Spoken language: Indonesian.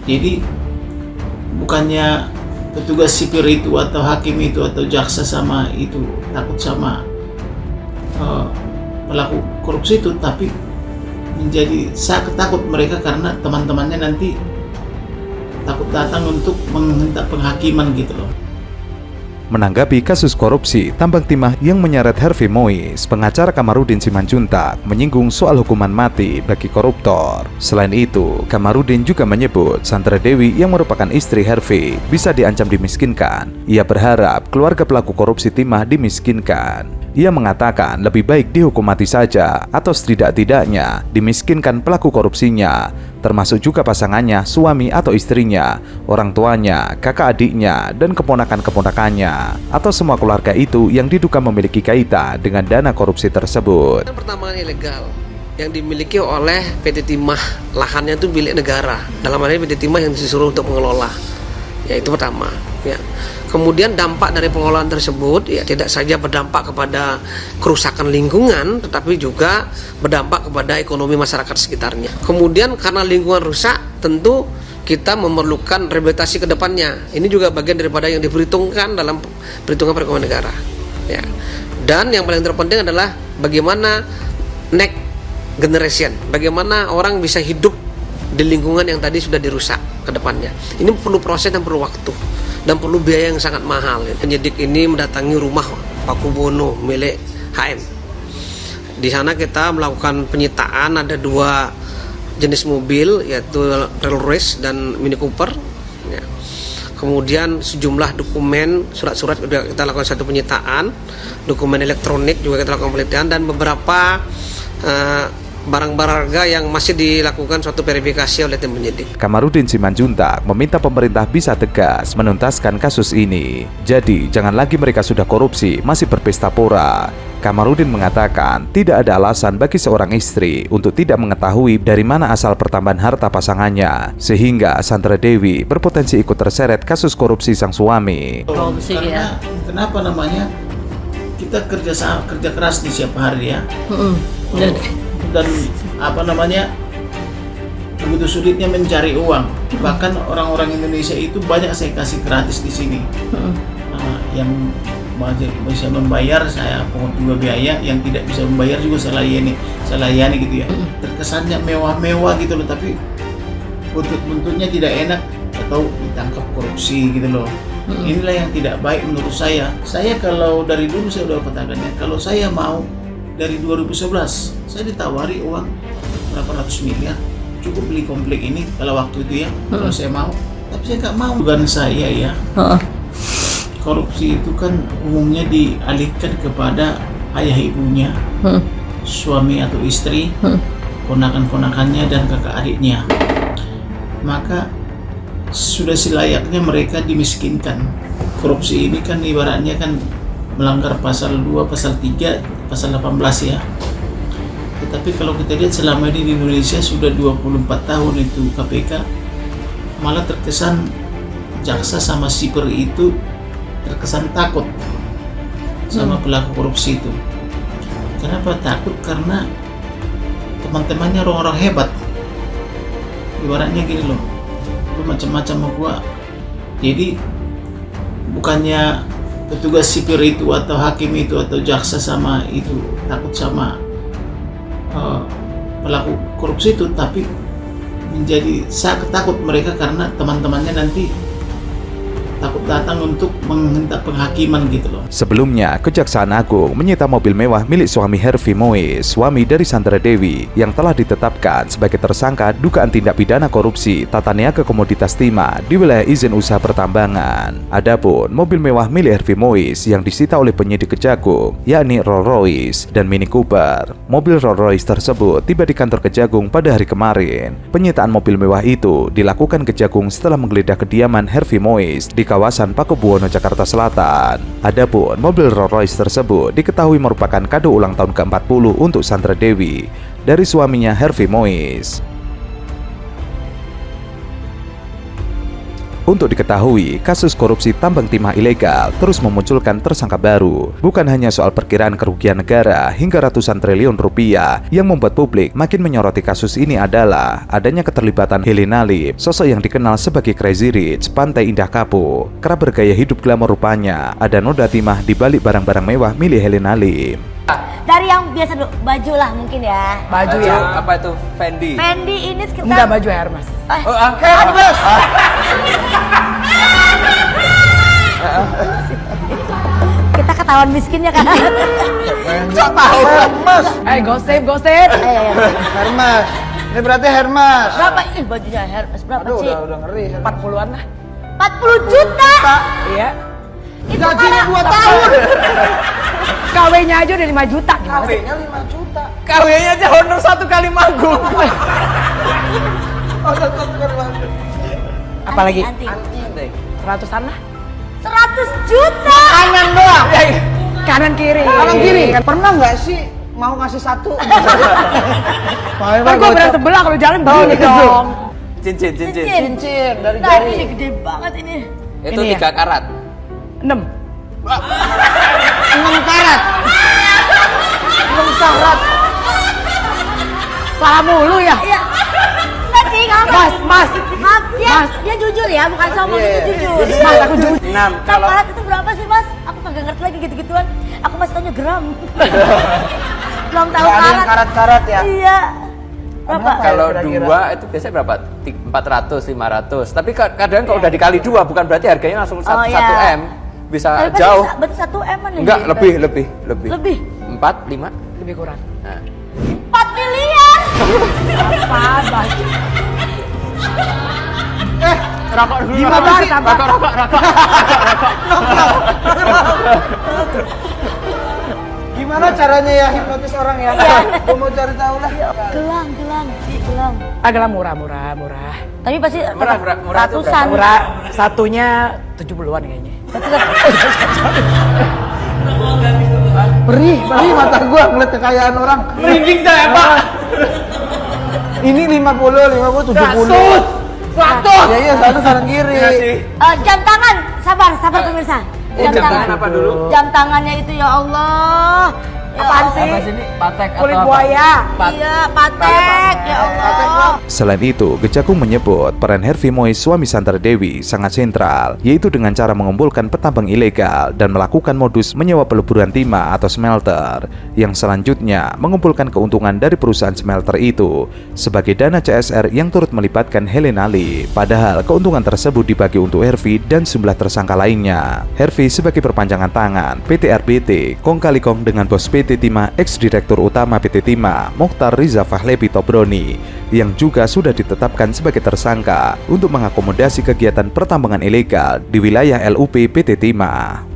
Jadi bukannya petugas sipir itu atau hakim itu atau jaksa sama itu takut sama pelaku korupsi itu, tapi menjadi takut mereka karena teman-temannya nanti takut datang untuk menghentak penghakiman gitu loh. Menanggapi kasus korupsi tambang timah yang menyeret Harvey Mois, pengacara Kamarudin Simanjuntak menyinggung soal hukuman mati bagi koruptor. Selain itu, Kamarudin juga menyebut Sandra Dewi yang merupakan istri Harvey bisa diancam dimiskinkan. Ia berharap keluarga pelaku korupsi timah dimiskinkan. Ia mengatakan lebih baik dihukum mati saja atau setidak-tidaknya dimiskinkan pelaku korupsinya, termasuk juga pasangannya, suami atau istrinya, orang tuanya, kakak adiknya, dan keponakan-keponakannya, atau semua keluarga itu yang diduga memiliki kaitan dengan dana korupsi tersebut. Pertambangan ilegal yang dimiliki oleh PT Timah, lahannya itu milik negara. Dalam hal ini PT Timah yang disuruh untuk mengelola. Ya, itu pertama. Ya. Kemudian dampak dari pengelolaan tersebut ya tidak saja berdampak kepada kerusakan lingkungan, tetapi juga berdampak kepada ekonomi masyarakat sekitarnya. Kemudian karena lingkungan rusak, tentu kita memerlukan rehabilitasi ke depannya. Ini juga bagian daripada yang diperhitungkan dalam perhitungan perekonomian negara. Ya. Dan yang paling terpenting adalah bagaimana next generation, bagaimana orang bisa hidup di lingkungan yang tadi sudah dirusak ke depannya. Ini perlu proses dan perlu waktu dan perlu biaya yang sangat mahal. Penyidik ini mendatangi rumah Pakubono milik HM. Di sana kita melakukan penyitaan, ada 2 jenis mobil, yaitu Rolls Royce dan Mini Cooper. Ya. Kemudian sejumlah dokumen, surat-surat kita lakukan satu penyitaan, dokumen elektronik juga kita lakukan penelitian, dan beberapa barang-barang harga yang masih dilakukan suatu verifikasi oleh tim penyidik. Kamarudin Simanjuntak meminta pemerintah bisa tegas menuntaskan kasus ini. Jadi, jangan lagi mereka sudah korupsi, masih berpesta pora. Kamarudin mengatakan tidak ada alasan bagi seorang istri untuk tidak mengetahui dari mana asal pertambahan harta pasangannya, sehingga Sandra Dewi berpotensi ikut terseret kasus korupsi sang suami. Korupsi ya. Kenapa namanya? Kita kerja keras di setiap hari ya. Dan begitu sulitnya mencari uang. Bahkan orang-orang Indonesia itu banyak saya kasih gratis di sini. Yang bisa membayar saya pungut juga biaya, yang tidak bisa membayar juga saya layani gitu ya. Terkesannya mewah-mewah gitu loh, tapi buntut-buntutnya tidak enak atau ditangkap korupsi gitu loh. Inilah yang tidak baik menurut saya. Saya kalau dari dulu saya udah katakan ya, kalau saya mau dari 2011 saya ditawari uang 800 miliar cukup beli komplek ini kalau waktu itu ya, kalau saya mau, tapi saya nggak mau. Bukan saya ya, korupsi itu kan umumnya dialihkan kepada ayah ibunya, suami atau istri, ponakan-ponakannya dan kakak adiknya. Maka sudah selayaknya mereka dimiskinkan. Korupsi ini kan ibaratnya kan melanggar pasal 2, pasal 3, pasal 18 ya. Tetapi kalau kita lihat selama ini di Indonesia sudah 24 tahun itu KPK, malah terkesan jaksa sama sipir itu terkesan takut sama pelaku korupsi itu. Kenapa takut? Karena teman-temannya orang-orang hebat. Ibaratnya gini loh, itu macam-macam sama gua. Jadi bukannya petugas sipir itu atau hakim itu atau jaksa sama itu takut sama pelaku korupsi itu, tapi menjadi takut mereka karena teman-temannya nanti takut datang untuk menghentak penghakiman gitu loh. Sebelumnya, Kejaksaan Agung menyita mobil mewah milik suami Harvey Mois, suami dari Sandra Dewi, yang telah ditetapkan sebagai tersangka dugaan tindak pidana korupsi tata niaga komoditas timah di wilayah izin usaha pertambangan. Adapun mobil mewah milik Harvey Mois yang disita oleh penyidik Kejagung, yakni Rolls Royce dan Mini Cooper. Mobil Rolls Royce tersebut tiba di kantor Kejagung pada hari kemarin. Penyitaan mobil mewah itu dilakukan Kejagung setelah menggeledah kediaman Harvey Mois di kawasan Pakubuwono, Jakarta Selatan. Adapun mobil Rolls Royce tersebut diketahui merupakan kado ulang tahun ke-40 untuk Sandra Dewi dari suaminya Harvey Mois. Untuk diketahui, kasus korupsi tambang timah ilegal terus memunculkan tersangka baru. Bukan hanya soal perkiraan kerugian negara hingga ratusan triliun rupiah, yang membuat publik makin menyoroti kasus ini adalah adanya keterlibatan Helena Lim, sosok yang dikenal sebagai Crazy Rich, pantai indah kapuk, kerap bergaya hidup glamor rupanya. Ada noda timah di balik barang-barang mewah milik Helena Lim. Dari yang biasa dulu, baju lah mungkin ya. Baju ya. Apa itu? Fendi. Fendi ini sekitar. Enggak, baju Hermes. Hermes. Kita ketahuan miskinnya kan. Enggak tahu Hermes. Gosip. Hermes. Ini berarti Hermes. Berapa ini bajunya Hermes? Berapa Aduh, sih? udah ngeri. 40-an lah. 40 juta. Iya. Itu Gajinya kalau 2 tahun. KW-nya aja udah 5 juta. Gimana sih? KW-nya 5 juta. KW-nya aja honor 1 kali manggung. Oh, tetap kan lagi. Apalagi? Anting. 100-an lah. 100 juta. Kanan doang. Kanan kiri. Kanan kiri. Pernah nggak sih mau ngasih 1? Kan gue berang sebelah kalau jalan begini dong. Cincin. Cincin dari Nah, jari. ini gede banget ini. Itu Ini 3 karat. 6. 6 karat. 6 karat. Salah mulu ya. Iya. Enggak sih, kamu. Mas. Maaf, dia jujur ya, bukan sombong, Iya. itu jujur. Mas, aku jujur. 6. Kalau karat itu berapa sih, Mas? Aku kagak ngerti lagi gitu-gituan. Aku masih tanya gram. Belum tahu Nggak ada yang karat. karat-karat ya. Iya. Berapa? Kalau kira-kira? 2 itu biasanya berapa? 400, 500. Tapi kadang kalau udah dikali 2 bukan berarti harganya langsung 1 iya. M. Bisa Tapi jauh. Berarti 1 M kan? Enggak, lebih. Lebih? 4, 5. Lebih kurang. Nah. 4 miliar. Apaan, Bang? Rokok dulu. Gimana sih? Rokok. Gimana caranya ya hipnotis orang ya? Gue mau cari tahu lah. Gelang. Agak murah. Tapi pasti Murah itu ratusan. Murah, satunya 70-an kayaknya. Perih mata gue ngeliat kekayaan orang. Merinding saya, Pak. Ini 50, 70. 100. Iya, satu kanan kiri. Jam tangan, sabar pemirsa. Jam tangan apa dulu? Jam tangannya itu ya Allah. Apaan sih? Patek Kulit buaya. Iya, patek. Ya Allah. Selain itu, Kejagung menyebut peran Herfi Mois suami Sandra Dewi sangat sentral, yaitu dengan cara mengumpulkan petambang ilegal dan melakukan modus menyewa peleburan timah atau smelter, yang selanjutnya mengumpulkan keuntungan dari perusahaan smelter itu sebagai dana CSR yang turut melibatkan Helena Lim. Padahal keuntungan tersebut dibagi untuk Herfi dan sejumlah tersangka lainnya. Herfi sebagai perpanjangan tangan PT RBT kong kali kong dengan bos PT Timah ex-direktur utama PT Timah Mokhtar Riza Fahlevi Tobroni, yang juga sudah ditetapkan sebagai tersangka untuk mengakomodasi kegiatan pertambangan ilegal di wilayah LUP PT Timah.